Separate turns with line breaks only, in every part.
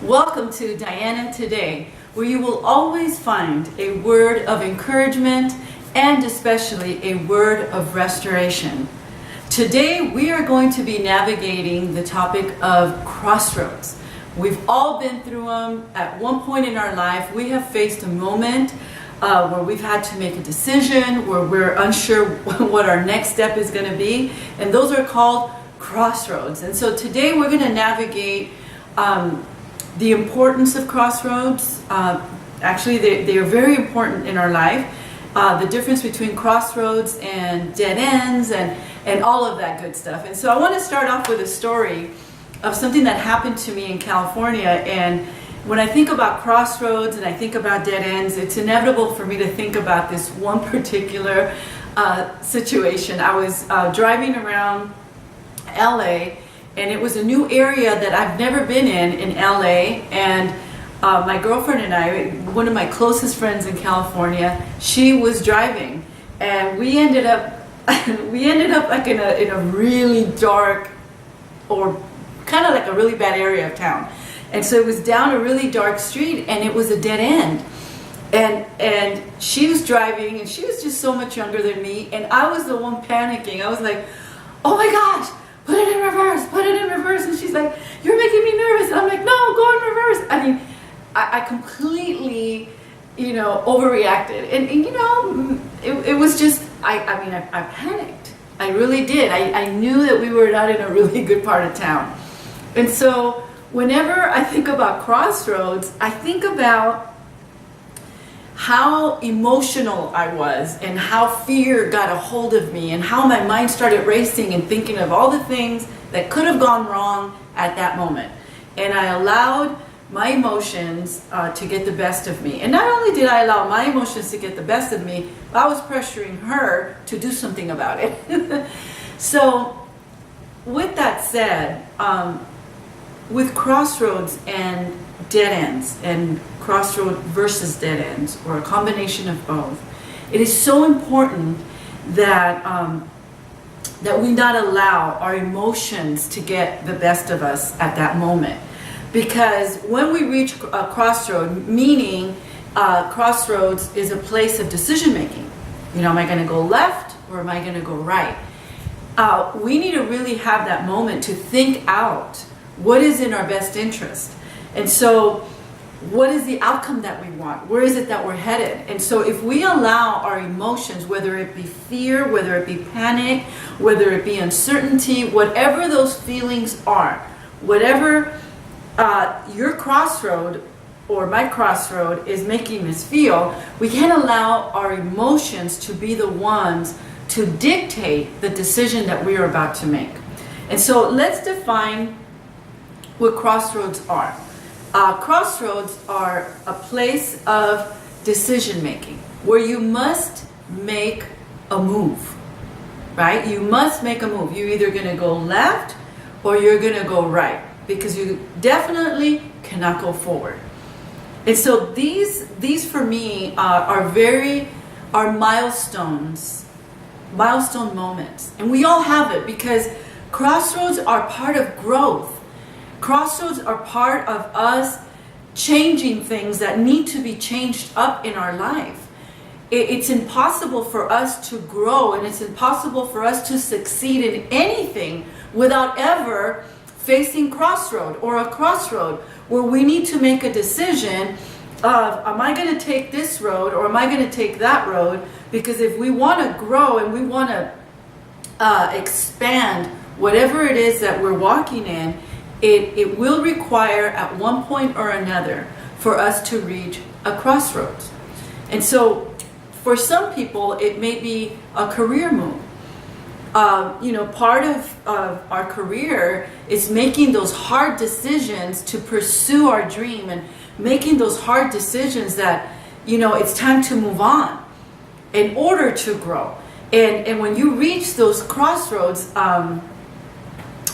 Welcome to DianaToday, where you will always find a word of encouragement and especially a word of restoration. Today we are going to be navigating the topic of crossroads. We've all been through them. At one point in our life, we have faced a moment where we've had to make a decision, where we're unsure what our next step is going to be, and those are called crossroads. And so today we're going to navigate the importance of crossroads. Actually, they are very important in our life. The difference between crossroads and dead ends and all of that good stuff. And so I want to start off with a story of something that happened to me in California. And when I think about crossroads and I think about dead ends, it's inevitable for me to think about this one particular situation. I was driving around LA, and it was a new area that I've never been in LA, and my girlfriend and I, one of my closest friends in California, she was driving, and we ended up like in a really dark, or kind of like a really bad area of town. And so it was down a really dark street, and it was a dead end. And she was driving, and she was just so much younger than me, and I was the one panicking. I was like, oh my gosh, put it in reverse, put it in reverse. And she's like, you're making me nervous. And I'm like, no, go in reverse. I mean, I completely, overreacted. And it was just, I panicked. I really did. I knew that we were not in a really good part of town. And so whenever I think about crossroads, I think about how emotional I was and how fear got a hold of me and how my mind started racing and thinking of all the things that could have gone wrong at that moment. And I allowed my emotions to get the best of me. And not only did I allow my emotions to get the best of me, I was pressuring her to do something about it. So with that said, with crossroads and dead ends, and crossroad versus dead ends, or a combination of both, it is so important that that we not allow our emotions to get the best of us at that moment. Because when we reach a crossroad, meaning crossroads is a place of decision making. Am I going to go left or am I going to go right? We need to really have that moment to think out what is in our best interest. And so what is the outcome that we want? Where is it that we're headed? And so if we allow our emotions, whether it be fear, whether it be panic, whether it be uncertainty, whatever those feelings are, whatever your crossroad or my crossroad is making us feel, we can't allow our emotions to be the ones to dictate the decision that we are about to make. And so let's define what crossroads are. Crossroads are a place of decision making where you must make a move, right? You must make a move. You're either going to go left or you're going to go right, because you definitely cannot go forward. And so these for me are milestones, milestone moments. And we all have it, because crossroads are part of growth. Crossroads are part of us changing things that need to be changed up in our life. It's impossible for us to grow, and it's impossible for us to succeed in anything without ever facing crossroad or a crossroad where we need to make a decision of, am I going to take this road or am I going to take that road? Because if we want to grow and we want to expand whatever it is that we're walking in, it will require at one point or another for us to reach a crossroads. And so for some people, it may be a career move. Part of our career is making those hard decisions to pursue our dream, and making those hard decisions that, it's time to move on in order to grow. And when you reach those crossroads,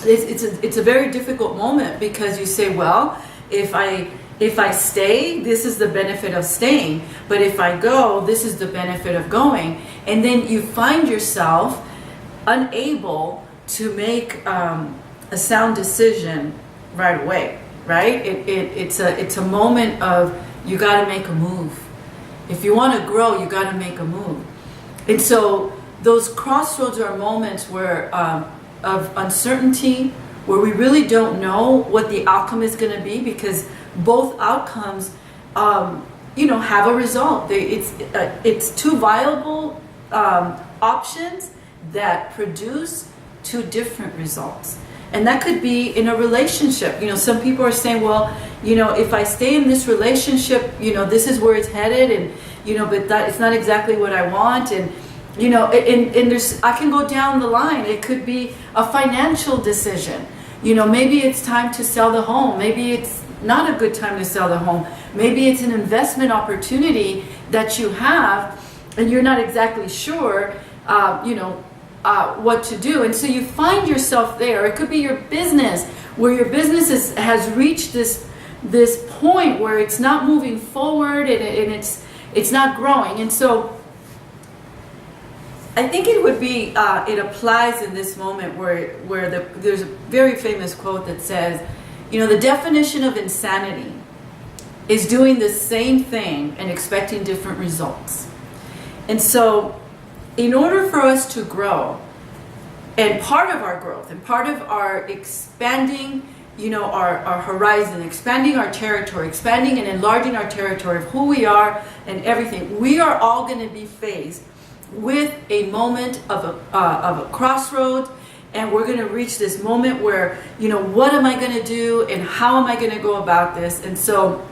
it's a very difficult moment, because you say, well, if I stay, this is the benefit of staying, but if I go, this is the benefit of going. And then you find yourself unable to make a sound decision right away. right? It's a moment of, you got to make a move. If you want to grow, you got to make a move. And so those crossroads are moments where of uncertainty, where we really don't know what the outcome is going to be, because both outcomes, have a result. It's two viable options that produce two different results. And that could be in a relationship. Some people are saying, well, if I stay in this relationship, this is where it's headed, and but that it's not exactly what I want, and and there's, I can go down the line. It could be a financial decision. Maybe it's time to sell the home. Maybe it's not a good time to sell the home. Maybe it's an investment opportunity that you have, and you're not exactly sure, what to do. And so you find yourself there. It could be your business, where your business has reached this point where it's not moving forward, and it's not growing. And so I think it would be, it applies in this moment where there's a very famous quote that says, the definition of insanity is doing the same thing and expecting different results. And so in order for us to grow, and part of our growth and part of our expanding, our horizon, expanding our territory, expanding and enlarging our territory of who we are and everything, we are all going to be faced with a moment of a crossroads, and we're going to reach this moment where, what am I going to do, and how am I going to go about this? And so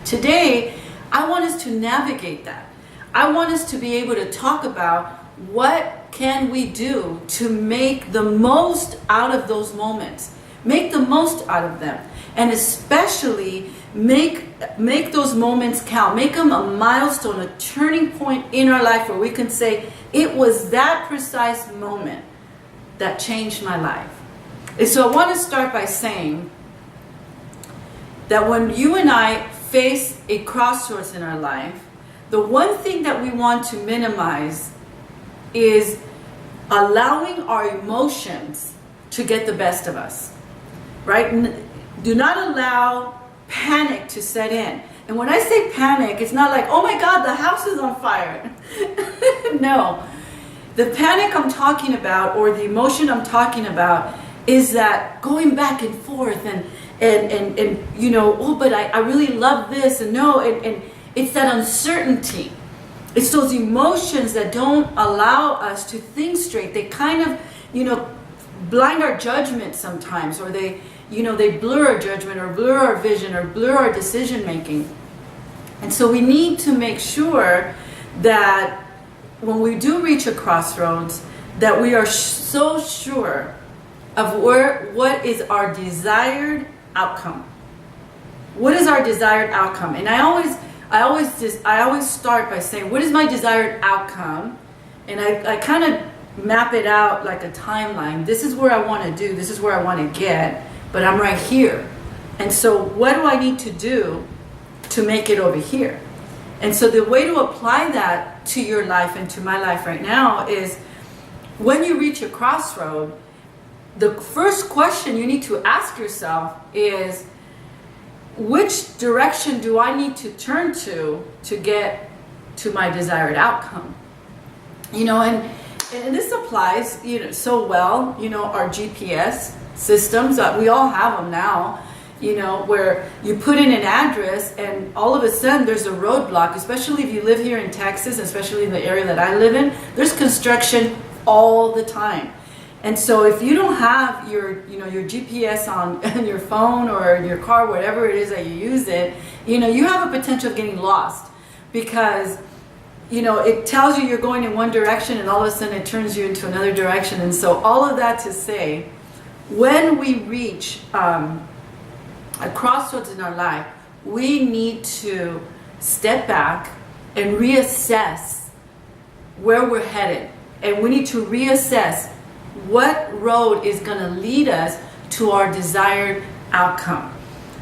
today, I want us to navigate that. I want us to be able to talk about what can we do to make the most out of those moments, make the most out of them, and especially make those moments count. Make them a milestone, a turning point in our life where we can say, it was that precise moment that changed my life. And so I want to start by saying that when you and I face a crossroads in our life, the one thing that we want to minimize is allowing our emotions to get the best of us, right? Do not allow panic to set in. And when I say panic, it's not like, oh my God, the house is on fire. No. The panic I'm talking about, or the emotion I'm talking about, is that going back and forth and oh, but I really love this, and no, and it's that uncertainty. It's those emotions that don't allow us to think straight. They kind of, blind our judgment sometimes, or they blur our judgment, or blur our vision, or blur our decision making. And so we need to make sure that when we do reach a crossroads, that we are so sure of what is our desired outcome. What is our desired outcome? And I always start by saying, what is my desired outcome? And I kind of map it out like a timeline. This is where I want to do. This is where I want to get. But I'm right here. And so what do I need to do to make it over here? And so the way to apply that to your life and to my life right now is, when you reach a crossroad, the first question you need to ask yourself is, which direction do I need to turn to get to my desired outcome? And this applies, so well, our GPS systems, we all have them now, where you put in an address and all of a sudden there's a roadblock, especially if you live here in Texas, especially in the area that I live in. There's construction all the time. And so if you don't have your GPS on your phone or your car, whatever it is that you use it, you have a potential of getting lost, because it tells you you're going in one direction and all of a sudden it turns you into another direction. And so all of that to say, when we reach a crossroads in our life, we need to step back and reassess where we're headed. And we need to reassess what road is going to lead us to our desired outcome.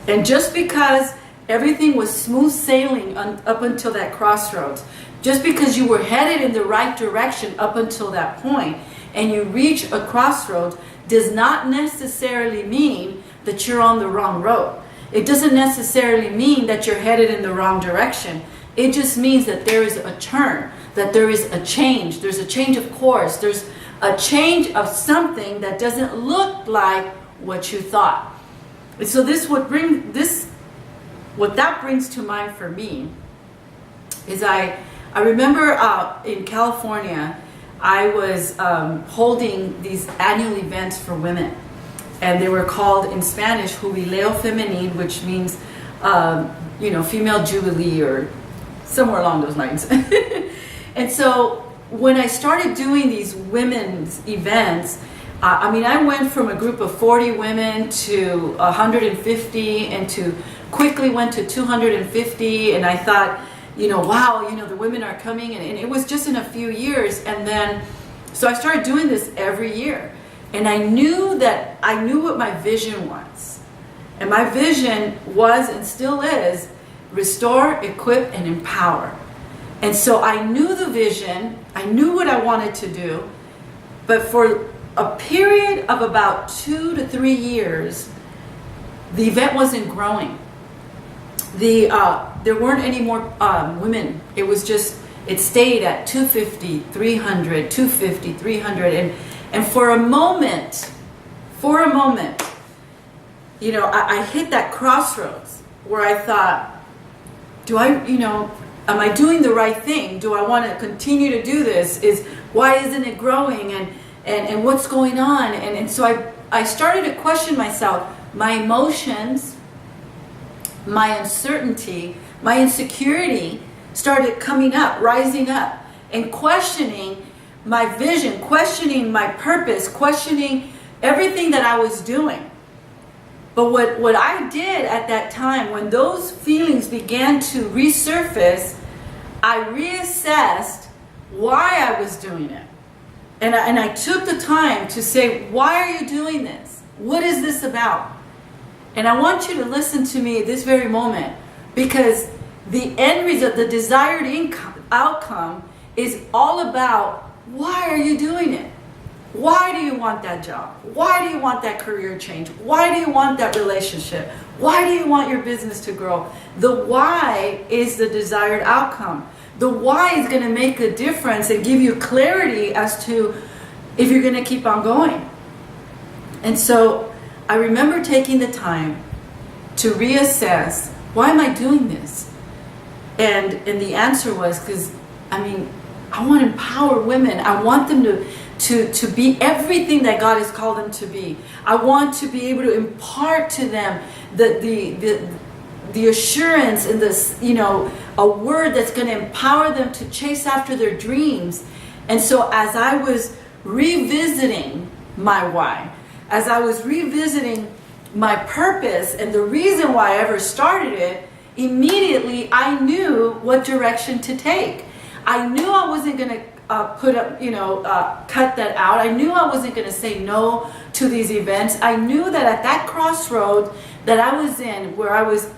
And just because everything was smooth sailing up until that crossroads, just because you were headed in the right direction up until that point, and you reach a crossroads, does not necessarily mean that you're on the wrong road. it doesn't necessarily mean that you're headed in the wrong direction. It just means that there is a turn, that there is a change. There's a change of course. There's a change of something that doesn't look like what you thought. And so what that brings to mind for me is I remember in California, I was holding these annual events for women. And they were called in Spanish Jubileo Femenil, which means, female jubilee or somewhere along those lines. And so when I started doing these women's events, I went from a group of 40 women to 150 and to quickly went to 250. And I thought, wow, the women are coming. And it was just in a few years. And then, so I started doing this every year. And I knew what my vision was. And my vision was and still is restore, equip, and empower. And so I knew the vision, I knew what I wanted to do, but for a period of about 2 to 3 years, the event wasn't growing. There weren't any more women. It was just, it stayed at 250, 300, 250, 300, and for a moment, I hit that crossroads where I thought, am I doing the right thing? Do I want to continue to do this? Why isn't it growing? And what's going on? And so I started to question myself, my emotions, my uncertainty, my insecurity started coming up, rising up, and questioning my vision, questioning my purpose, questioning everything that I was doing. But what I did at that time, when those feelings began to resurface, I reassessed why I was doing it. And I took the time to say, why are you doing this? What is this about? And I want you to listen to me at this very moment, because the end result, the desired outcome is all about, why are you doing it? Why do you want that job? Why do you want that career change? Why do you want that relationship? Why do you want your business to grow? The why is the desired outcome. The why is going to make a difference and give you clarity as to if you're going to keep on going. And so I remember taking the time to reassess, why am I doing this? And the answer was because, I want to empower women. I want them to be everything that God has called them to be. I want to be able to impart to them the assurance and this, a word that's going to empower them to chase after their dreams. And so as I was revisiting my why, as I was revisiting my purpose and the reason why I ever started it, immediately I knew what direction to take. I knew I wasn't going to cut that out. I knew I wasn't going to say no to these events. I knew that at that crossroad that I was in, where I was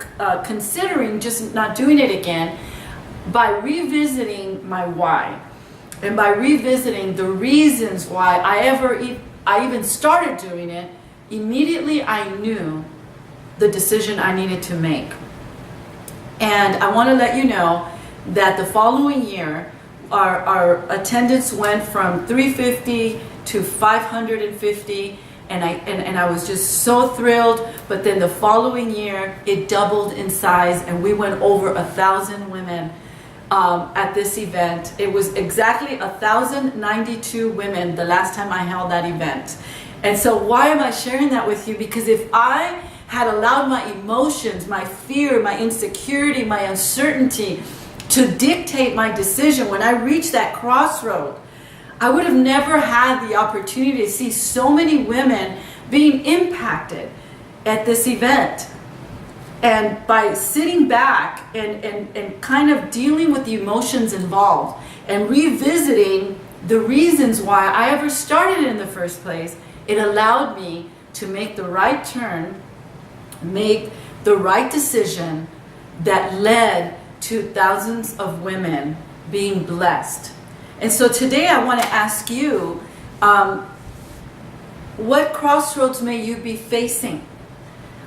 considering just not doing it again, by revisiting my why, and by revisiting the reasons why I even started doing it, immediately I knew the decision I needed to make. And I want to let you know that the following year, our attendance went from 350 to 550, and I was just so thrilled. But then the following year, it doubled in size, and we went over 1,000 women at this event. It was exactly 1,092 women the last time I held that event. And so why am I sharing that with you? Because if I had allowed my emotions, my fear, my insecurity, my uncertainty to dictate my decision, when I reached that crossroad, I would have never had the opportunity to see so many women being impacted at this event. And by sitting back and kind of dealing with the emotions involved and revisiting the reasons why I ever started in the first place, it allowed me to make the right turn, make the right decision that led to thousands of women being blessed. And so today I want to ask you, what crossroads may you be facing?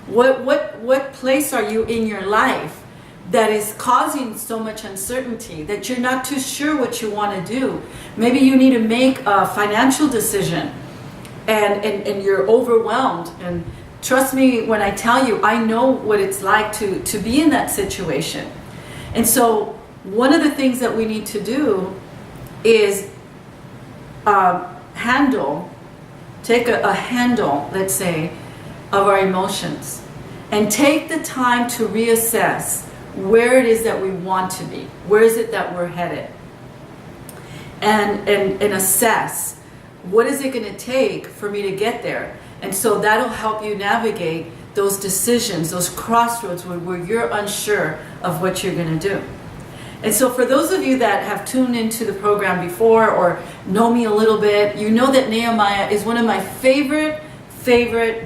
What place are you in your life that is causing so much uncertainty that you're not too sure what you want to do? Maybe you need to make a financial decision and you're overwhelmed. And trust me when I tell you, I know what it's like to be in that situation. And so one of the things that we need to do is take a handle, let's say, of our emotions, and take the time to reassess where it is that we want to be, where is it that we're headed, and assess what is it going to take for me to get there. And so that'll help you navigate those decisions, those crossroads where you're unsure of what you're going to do. And so for those of you that have tuned into the program before or know me a little bit, you know that Nehemiah is one of my favorite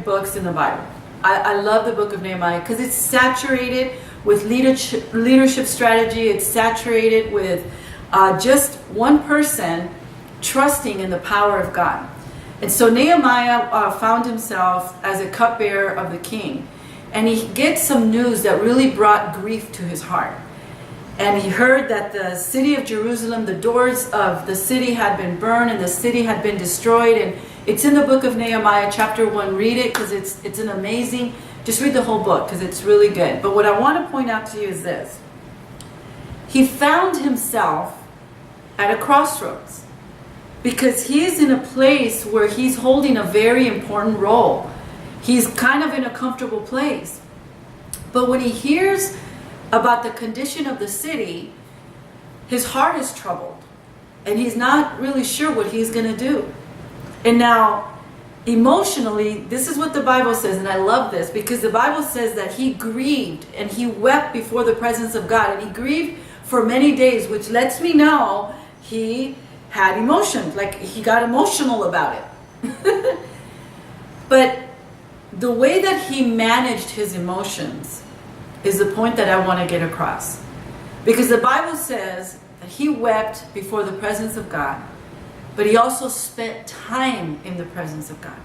books in the Bible. I love the book of Nehemiah because it's saturated with leadership strategy. It's saturated with just one person trusting in the power of God. And so Nehemiah found himself as a cupbearer of the king. And he gets some news that really brought grief to his heart. And he heard that the city of Jerusalem, the doors of the city had been burned and the city had been destroyed. And it's in the book of Nehemiah, chapter 1. Read it because it's an amazing, just read the whole book because it's really good. But what I want to point out to you is this. He found himself at a crossroads because he is in a place where he's holding a very important role. He's kind of in a comfortable place. But when he hears about the condition of the city, his heart is troubled and he's not really sure what he's going to do. And now emotionally, this is what the Bible says, and I love this because the Bible says that he grieved and he wept before the presence of God, and he grieved for many days, which lets me know he had emotions, like he got emotional about it. But the way that he managed his emotions is the point that I want to get across. Because the Bible says that he wept before the presence of God, but he also spent time in the presence of God.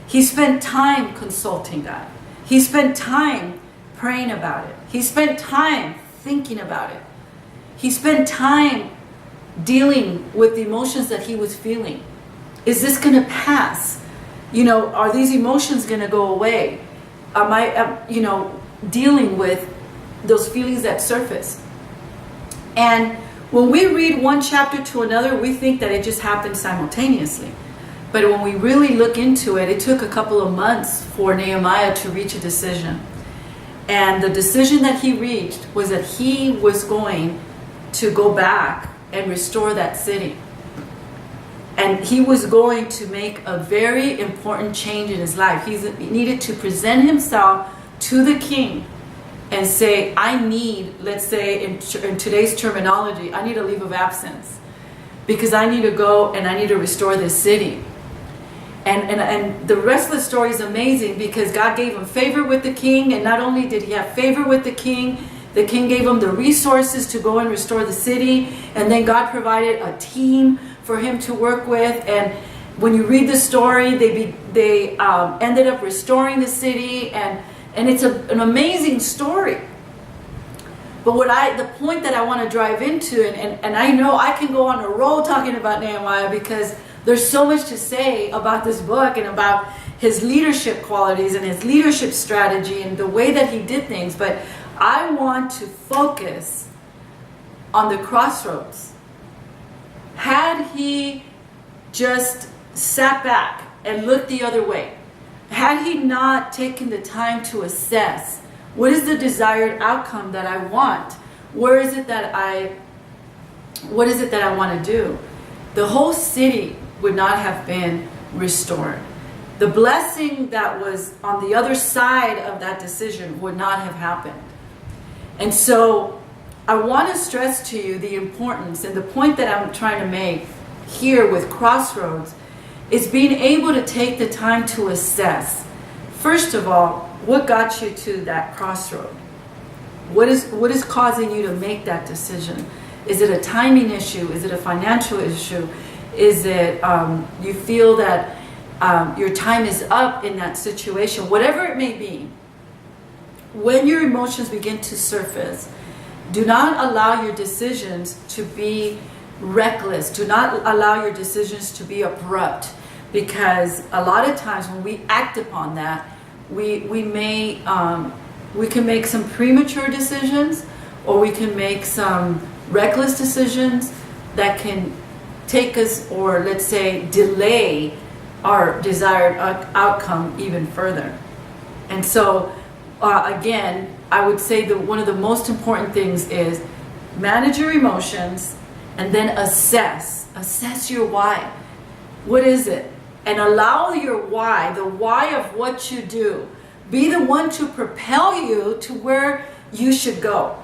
He spent time consulting God. He spent time praying about it. He spent time thinking about it. He spent time dealing with the emotions that he was feeling. Is this going to pass? Are these emotions going to go away? Am I, dealing with those feelings that surface? And when we read one chapter to another, we think that it just happened simultaneously. But when we really look into it, it took a couple of months for Nehemiah to reach a decision. And the decision that he reached was that he was going to go back and restore that city. And he was going to make a very important change in his life. He needed to present himself to the king and say, I need, let's say in today's terminology, I need a leave of absence because I need to go and I need to restore this city. And the rest of the story is amazing because God gave him favor with the king, and not only did he have favor with the king gave him the resources to go and restore the city, and then God provided a team for him to work with. And when you read the story, they ended up restoring the city, and it's an amazing story. But the point that I want to drive into, and I know I can go on a roll talking about Nehemiah because there's so much to say about this book and about his leadership qualities and his leadership strategy and the way that he did things. But I want to focus on the crossroads. Had he just sat back and looked the other way, had he not taken the time to assess what is the desired outcome that I want, what is it that I want to do, the whole city would not have been restored. The blessing that was on the other side of that decision would not have happened. And so I want to stress to you the importance, and the point that I'm trying to make here with Crossroads is being able to take the time to assess, first of all, what got you to that crossroad? What is causing you to make that decision? Is it a timing issue? Is it a financial issue? Is it you feel that your time is up in that situation? Whatever it may be, when your emotions begin to surface, do not allow your decisions to be reckless. Do not allow your decisions to be abrupt, because a lot of times when we act upon that, we can make some premature decisions, or we can make some reckless decisions that can take us, or let's say delay our desired outcome even further. And so again, I would say that one of the most important things is manage your emotions, and then assess your why. What is it? And allow your why, the why of what you do, be the one to propel you to where you should go.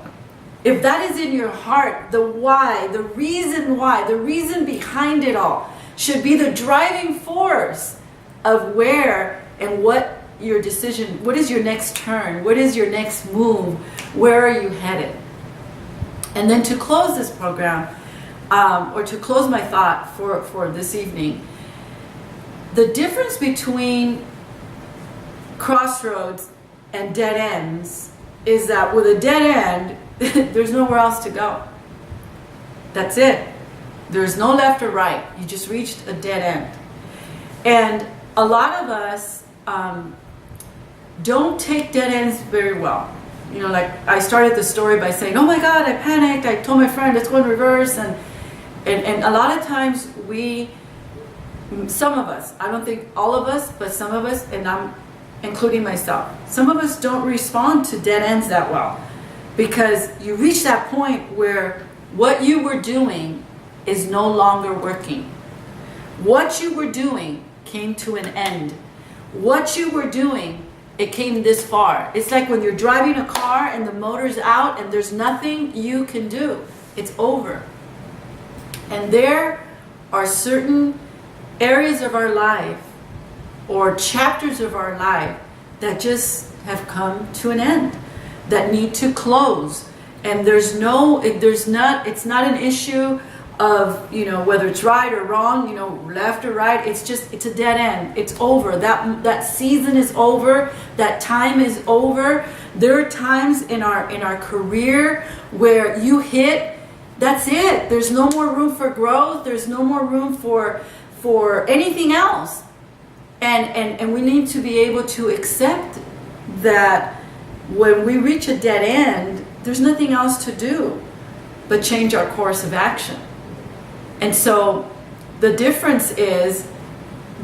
If that is in your heart, the why, the reason behind it all should be the driving force of where and what your decision, what is your next turn, what is your next move, where are you headed? And then to close this program, or to close my thought for this evening, the difference between crossroads and dead ends is that with a dead end, there's nowhere else to go. That's it. There's no left or right. You just reached a dead end. And a lot of us don't take dead ends very well. You know, like I started the story by saying, oh my God, I panicked. I told my friend, let's go in reverse. And a lot of times some of us, I don't think all of us, but some of us, and I'm including myself, some of us don't respond to dead ends that well, because you reach that point where what you were doing is no longer working. What you were doing came to an end. What you were doing, it came this far. It's like when you're driving a car and the motor's out and there's nothing you can do. It's over. And there are certain areas of our life or chapters of our life that just have come to an end, that need to close. And it's not an issue of, you know, whether it's right or wrong, you know, left or right. It's a dead end. It's over. That season is over. That time is over. There are times in our career where you hit, that's it. There's no more room for growth. There's no more room for anything else. And we need to be able to accept that when we reach a dead end, there's nothing else to do but change our course of action. And so the difference is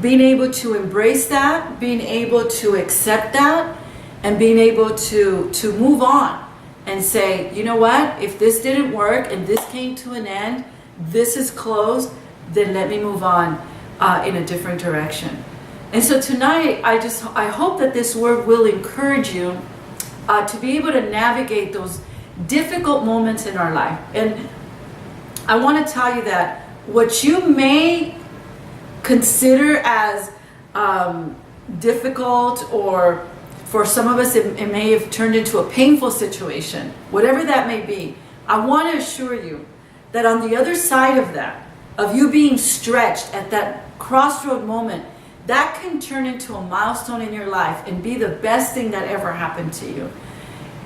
being able to embrace that, being able to accept that, and being able to move on and say, you know what, if this didn't work and this came to an end, this is closed, then let me move on in a different direction. And so tonight, I hope that this word will encourage you to be able to navigate those difficult moments in our life. And I want to tell you that what you may consider as difficult, or for some of us it may have turned into a painful situation, whatever that may be, I want to assure you that on the other side of that, of you being stretched at that crossroad moment, that can turn into a milestone in your life and be the best thing that ever happened to you.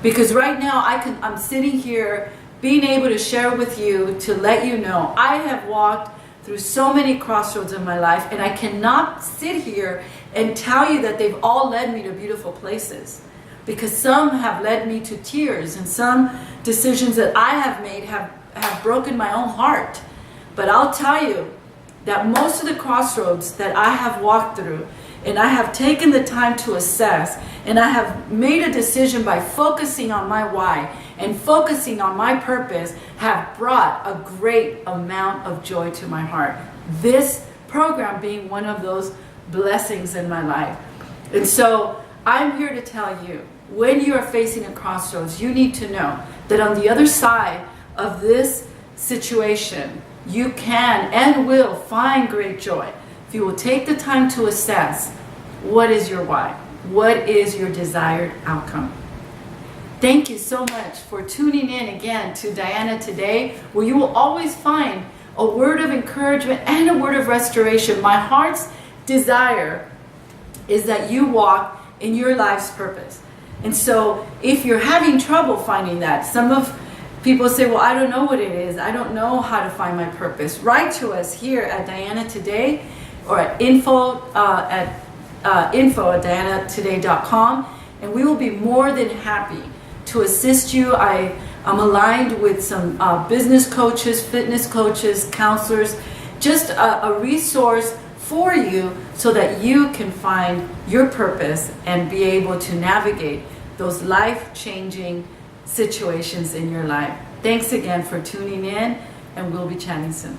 Because right now I'm sitting here being able to share with you, to let you know I have walked through so many crossroads in my life, and I cannot sit here and tell you that they've all led me to beautiful places, because some have led me to tears, and some decisions that I have made have broken my own heart. But I'll tell you that most of the crossroads that I have walked through, and I have taken the time to assess, and I have made a decision by focusing on my why and focusing on my purpose, have brought a great amount of joy to my heart. This program being one of those blessings in my life. And so I'm here to tell you, when you are facing a crossroads, you need to know that on the other side of this situation, you can and will find great joy if you will take the time to assess, what is your why? What is your desired outcome? Thank you so much for tuning in again to Diana Today, where you will always find a word of encouragement and a word of restoration. My heart's desire is that you walk in your life's purpose. And so if you're having trouble finding that, some of people say, well, I don't know what it is. I don't know how to find my purpose. Write to us here at DianaToday or at info@DianaToday.com, and we will be more than happy to assist you. I'm aligned with some business coaches, fitness coaches, counselors, just a resource for you so that you can find your purpose and be able to navigate those life-changing situations in your life. Thanks again for tuning in, and we'll be chatting soon.